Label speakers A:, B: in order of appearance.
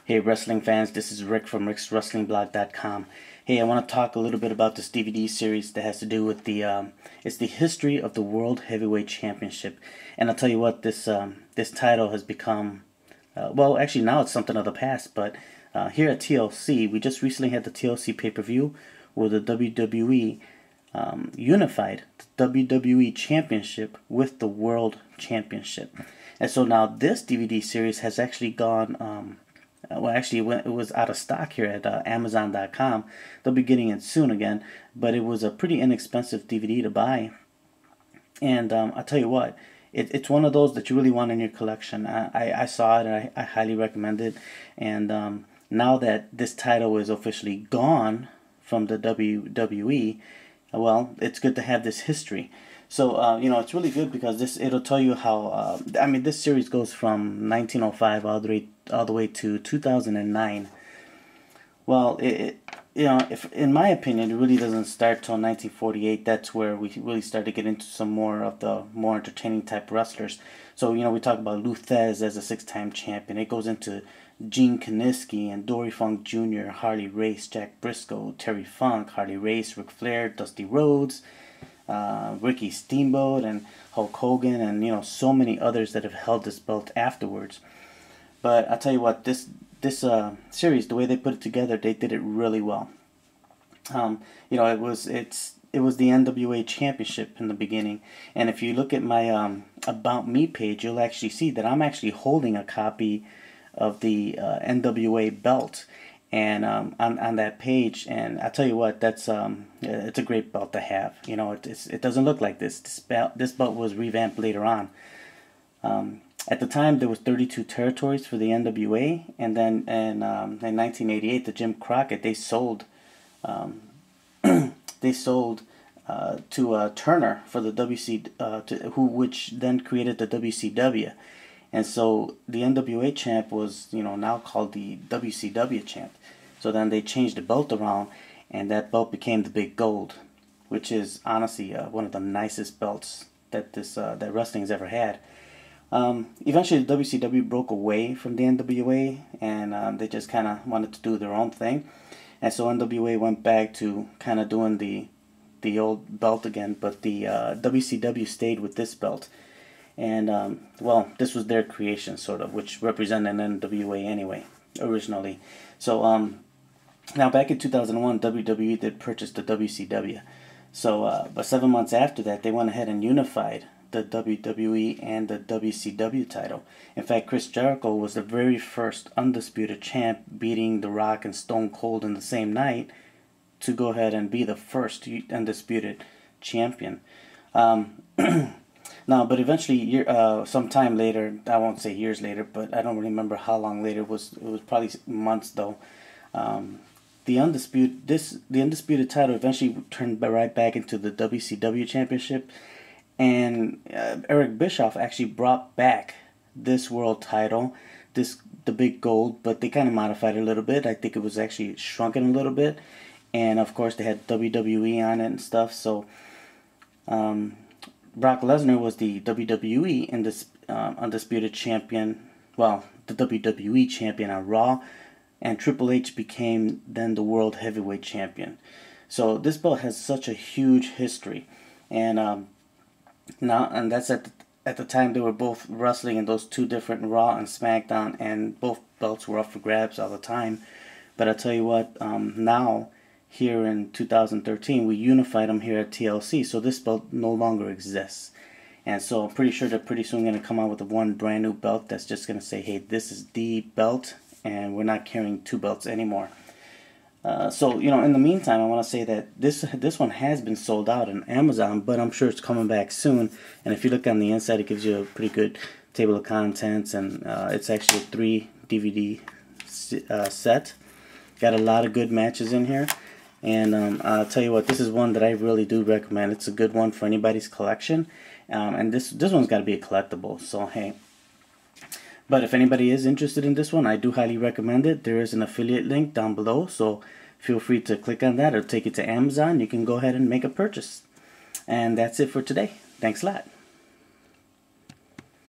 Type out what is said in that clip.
A: Hey wrestling fans, this is Rick from rickswrestlingblog.com. Hey, I want to talk a little bit about this DVD series that has to do with it's the history of the World Heavyweight Championship. And I'll tell you what, this title has become, well, actually now it's something of the past, but here at TLC, we just recently had the TLC pay-per-view where the WWE unified the WWE Championship with the World Championship. And so now this DVD series has actually gone, well, actually, it was out of stock here at Amazon.com. They'll be getting it soon again, but it was a pretty inexpensive DVD to buy. And I'll tell you what, it's one of those that you really want in your collection. I saw it, and I highly recommend it. And now that this title is officially gone from the WWE, well, it's good to have this history. So, you know, it's really good because it'll tell you how, I mean, this series goes from 1905 all the way to 2009. Well, you know, if in my opinion, it really doesn't start till 1948. That's where we really start to get into some more of the more entertaining type wrestlers. So, you know, we talk about Lou Thesz as a 6-time champion. It goes into Gene Kiniski and Dory Funk Jr., Harley Race, Jack Briscoe, Terry Funk, Harley Race, Ric Flair, Dusty Rhodes, Ricky Steamboat, and Hulk Hogan, and you know, so many others that have held this belt afterwards. But I'll tell you what, this series, the way they put it together, they did it really well. You know, it was the NWA Championship in the beginning, and if you look at my About Me page, you'll actually see that I'm actually holding a copy of the NWA belt. And on that page, and I tell you what, that's it's a great belt to have. You know, it doesn't look like this. This belt was revamped later on. At the time, there was 32 territories for the NWA, and then in 1988, the Jim Crockett, they sold to Turner for the which then created the WCW. And so the NWA champ was, you know, now called the WCW champ. So then they changed the belt around, and that belt became the Big Gold, which is honestly one of the nicest belts that that wrestling has ever had. Eventually, the WCW broke away from the NWA, and they just kind of wanted to do their own thing. And so NWA went back to kind of doing the old belt again, but the WCW stayed with this belt. And, well, this was their creation, sort of, which represented NWA anyway, originally. So, now back in 2001, WWE did purchase the WCW. So, but 7 months after that, they went ahead and unified the WWE and the WCW title. In fact, Chris Jericho was the very first undisputed champ, beating The Rock and Stone Cold in the same night to go ahead and be the first undisputed champion. No, but eventually, sometime later, I won't say years later, but I don't remember how long later. It was probably months though. The undisputed title eventually turned right back into the WCW Championship, and Eric Bischoff actually brought back this world title, the Big Gold, but they kind of modified it a little bit. I think it was actually shrunken a little bit, and of course they had WWE on it and stuff. So. Brock Lesnar was the WWE undisputed champion, well, the WWE champion on Raw, and Triple H became then the World Heavyweight Champion. So this belt has such a huge history, and that's at the time they were both wrestling in those two different Raw and SmackDown, and both belts were up for grabs all the time. But I tell you what, now, here in 2013, we unified them here at TLC, so this belt no longer exists. And so I'm pretty sure they're pretty soon going to come out with one brand new belt that's just going to say, hey, this is the belt, and we're not carrying two belts anymore. So, you know, in the meantime, I want to say that this one has been sold out on Amazon, but I'm sure it's coming back soon. And if you look on the inside, it gives you a pretty good table of contents, and it's actually a 3 DVD set. Got a lot of good matches in here. And I'll tell you what, this is one that I really do recommend. It's a good one for anybody's collection. And this one's got to be a collectible, so hey. But if anybody is interested in this one, I do highly recommend it. There is an affiliate link down below, so feel free to click on that or take it to Amazon. You can go ahead and make a purchase. And that's it for today. Thanks a lot.